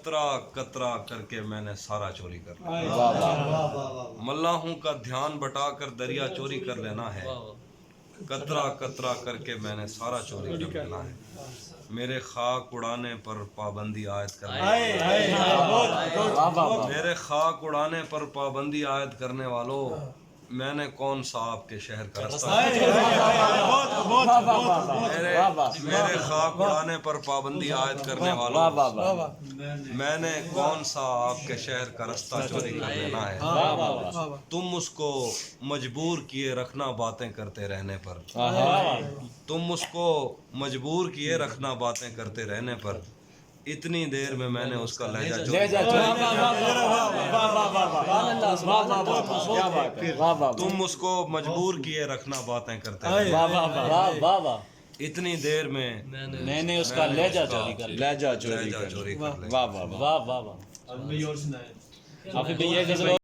कतरा कतरा करके मैंने सारा चोरी कर लिया। वाह वाह मल्लाहों का ध्यान बटा कर दरिया चोरी कर लेना है। कतरा कतरा करके मैंने सारा चोरी कर लेना है। मेरे खाक उड़ाने पर पाबंदी आयद करने मेरे खाक उड़ाने पर पाबंदी आयद करने वालों, मैंने कौन सा आपके शहर का रास्ता मेरे खाक उड़ाने पर पाबंदी आयद करने वालों, मैंने कौन सा आपके शहर का रास्ता चोरी कर लेना है। तुम उसको मजबूर किए रखना बातें करते रहने पर, तुम उसको मजबूर किए रखना बातें करते रहने पर, इतनी देर में मैंने उसका लहजा तुम उसको मजबूर किए रखना बातें करते रहने, इतनी देर में मैंने उसका लहजा चोरी कर लिया। लहजा चोरी कर लिया। वाह वाह वाह वाह वाह।